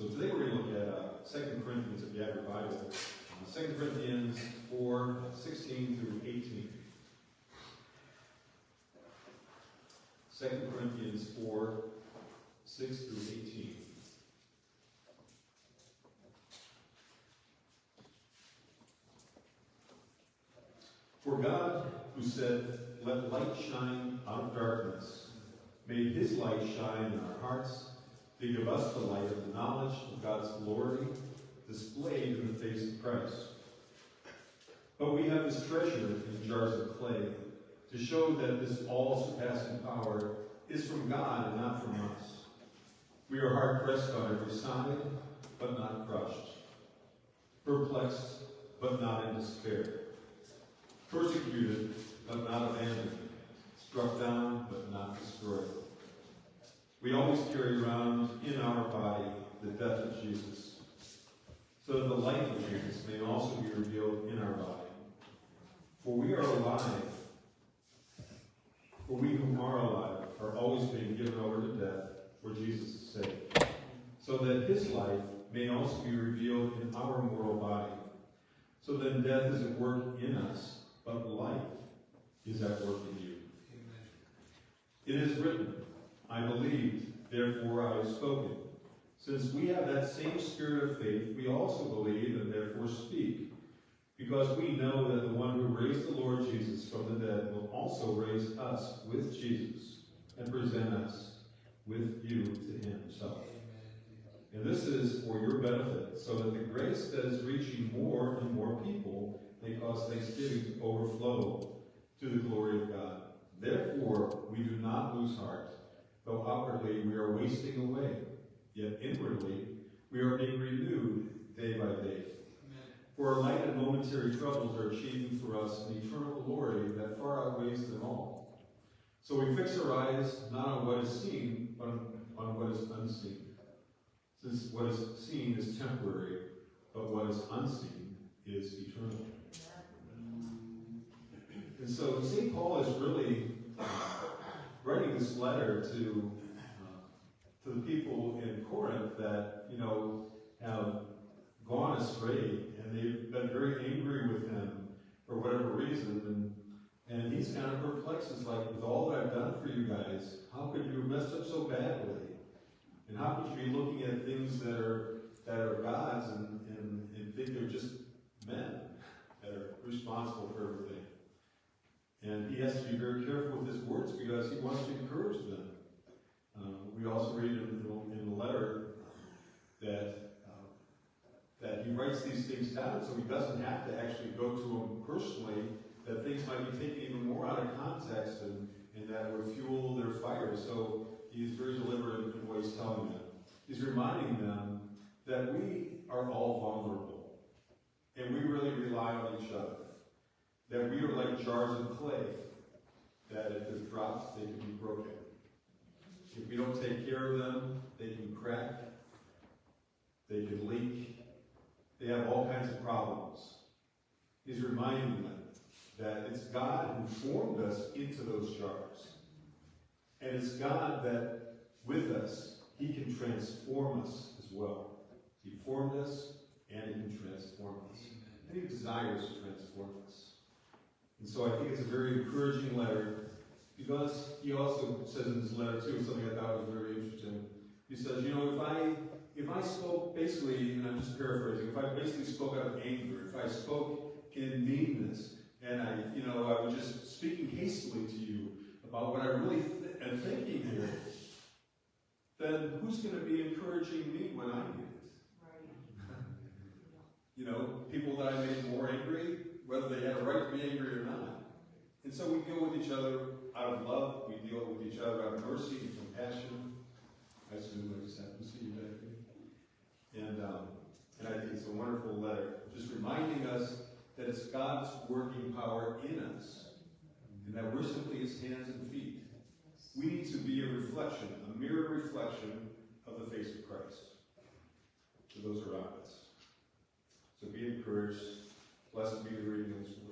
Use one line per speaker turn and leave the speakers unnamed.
So today we're going to look at 2 Corinthians, if you have your Bible. 2 Corinthians 4, 16 through 18. 2 Corinthians 4, 6 through 18. For God, who said, "Let light shine out of darkness," made his light shine in our hearts to give us the light of the knowledge of God's glory displayed in the face of Christ. But we have this treasure in jars of clay to show that this all-surpassing power is from God and not from us. We are hard-pressed on every side, but not crushed. Perplexed, but not in despair. Persecuted, but not abandoned. Struck down, but not destroyed. We always carry around in our body the death of Jesus, so that the life of Jesus may also be revealed in our body. For we are alive. For we who are alive are always being given over to death for Jesus' sake, so that his life may also be revealed in our mortal body. So then death is at work in us, but life is at work in you. Amen. It is written, "I believed, therefore I have spoken." Since we have that same spirit of faith, we also believe and therefore speak, because we know that the one who raised the Lord Jesus from the dead will also raise us with Jesus and present us with you to himself. And this is for your benefit, so that the grace that is reaching more and more people may cause thanksgiving to overflow to the glory of God. Therefore, we do not lose heart, though outwardly we are wasting away, yet inwardly we are being renewed day by day. Amen. For our light and momentary troubles are achieving for us an eternal glory that far outweighs them all. So we fix our eyes not on what is seen, but on what is unseen. Since what is seen is temporary, but what is unseen is eternal. And so St. Paul is really writing this letter to the people in Corinth that, have gone astray, and they've been very angry with him for whatever reason, and he's kind of perplexed. It's like, with all that I've done for you guys, how could you have messed up so badly? And how could you be looking at things that are God's and think they're just men that are responsible for everything? And he has to be very careful with his words because he wants to encourage them. We also read in the letter that he writes these things down so he doesn't have to actually go to them personally, that things might be taken even more out of context and that would fuel their fire. So he's very deliberate in what he's telling them. He's reminding them that we are all vulnerable and we really rely on each other. That we are like jars of clay, that if they're dropped, they can be broken. If we don't take care of them, they can crack, they can leak, they have all kinds of problems. He's reminding them that it's God who formed us into those jars. And it's God that, with us, he can transform us as well. He formed us, and he can transform us. And he desires to transform us. And so I think it's a very encouraging letter, because he also says in this letter too, something I thought was very interesting. He says, if I spoke basically, and I'm just paraphrasing, if I basically spoke out of anger, if I spoke in meanness, and I was just speaking hastily to you about what I really am thinking here, then who's going to be encouraging me when I need it? Right. People that I made more angry, whether they had a right to be angry or not. And so we deal with each other out of love. We deal with each other out of mercy and compassion. I just happen to see you back here. And I think it's a wonderful letter, just reminding us that it's God's working power in us, and that we're simply his hands and feet. We need to be a reflection, a mirror reflection of the face of Christ to those around us. So be encouraged. Blessed be the reading of his word.